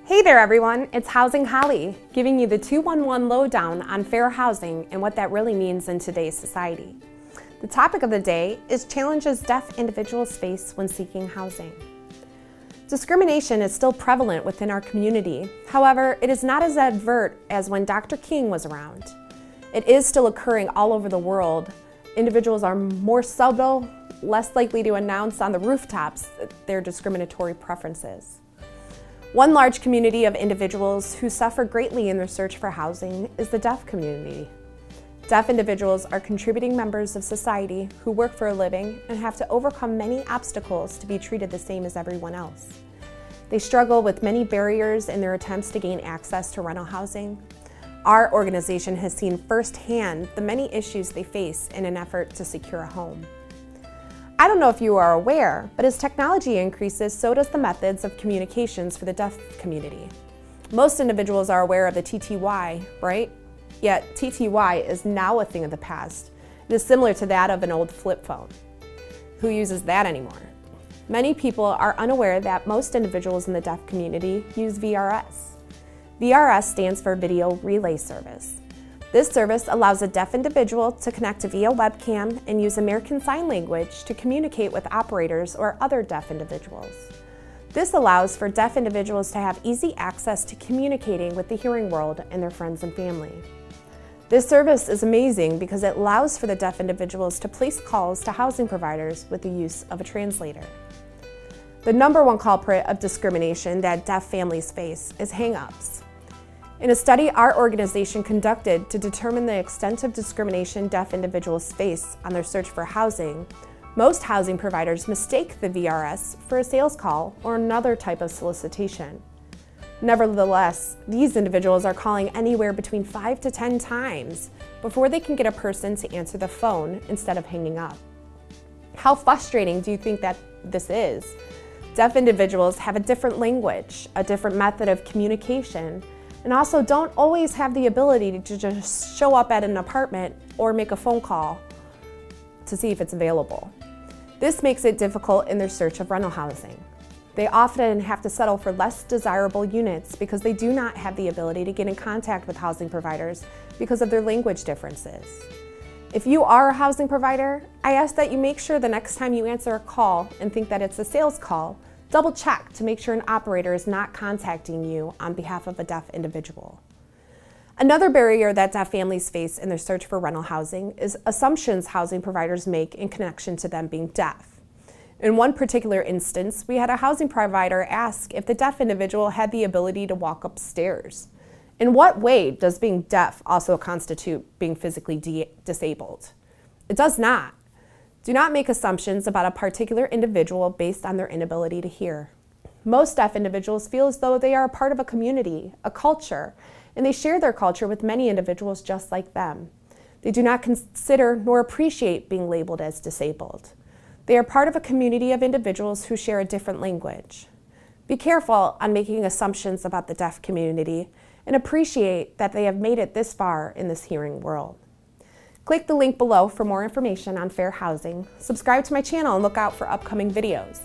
Hey there everyone, it's Housing Holly, giving you the 211 lowdown on fair housing and what that really means in today's society. The topic of the day is challenges deaf individuals face when seeking housing. Discrimination is still prevalent within our community. However, it is not as overt as when Dr. King was around. It is still occurring all over the world. Individuals are more subtle, less likely to announce on the rooftops their discriminatory preferences. One large community of individuals who suffer greatly in their search for housing is the deaf community. Deaf individuals are contributing members of society who work for a living and have to overcome many obstacles to be treated the same as everyone else. They struggle with many barriers in their attempts to gain access to rental housing. Our organization has seen firsthand the many issues they face in an effort to secure a home. I don't know if you are aware, but as technology increases, so does the methods of communications for the deaf community. Most individuals are aware of the TTY, right? Yet TTY is now a thing of the past. It is similar to that of an old flip phone. Who uses that anymore? Many people are unaware that most individuals in the deaf community use VRS. VRS stands for Video Relay Service. This service allows a deaf individual to connect via webcam and use American Sign Language to communicate with operators or other deaf individuals. This allows for deaf individuals to have easy access to communicating with the hearing world and their friends and family. This service is amazing because it allows for the deaf individuals to place calls to housing providers with the use of a translator. The number one culprit of discrimination that deaf families face is hang-ups. In a study our organization conducted to determine the extent of discrimination deaf individuals face on their search for housing, most housing providers mistake the VRS for a sales call or another type of solicitation. Nevertheless, these individuals are calling anywhere between 5 to 10 times before they can get a person to answer the phone instead of hanging up. How frustrating do you think that this is? Deaf individuals have a different language, a different method of communication, and also don't always have the ability to just show up at an apartment or make a phone call to see if it's available. This makes it difficult in their search of rental housing. They often have to settle for less desirable units because they do not have the ability to get in contact with housing providers because of their language differences. If you are a housing provider, I ask that you make sure the next time you answer a call and think that it's a sales call, double check to make sure an operator is not contacting you on behalf of a deaf individual. Another barrier that deaf families face in their search for rental housing is assumptions housing providers make in connection to them being deaf. In one particular instance, we had a housing provider ask if the deaf individual had the ability to walk upstairs. In what way does being deaf also constitute being physically disabled? It does not. Do not make assumptions about a particular individual based on their inability to hear. Most deaf individuals feel as though they are a part of a community, a culture, and they share their culture with many individuals just like them. They do not consider nor appreciate being labeled as disabled. They are part of a community of individuals who share a different language. Be careful on making assumptions about the deaf community and appreciate that they have made it this far in this hearing world. Click the link below for more information on fair housing. Subscribe to my channel and look out for upcoming videos.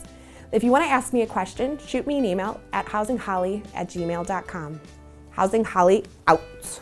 If you want to ask me a question, shoot me an email at housingholly@gmail.com. Housing Holly out.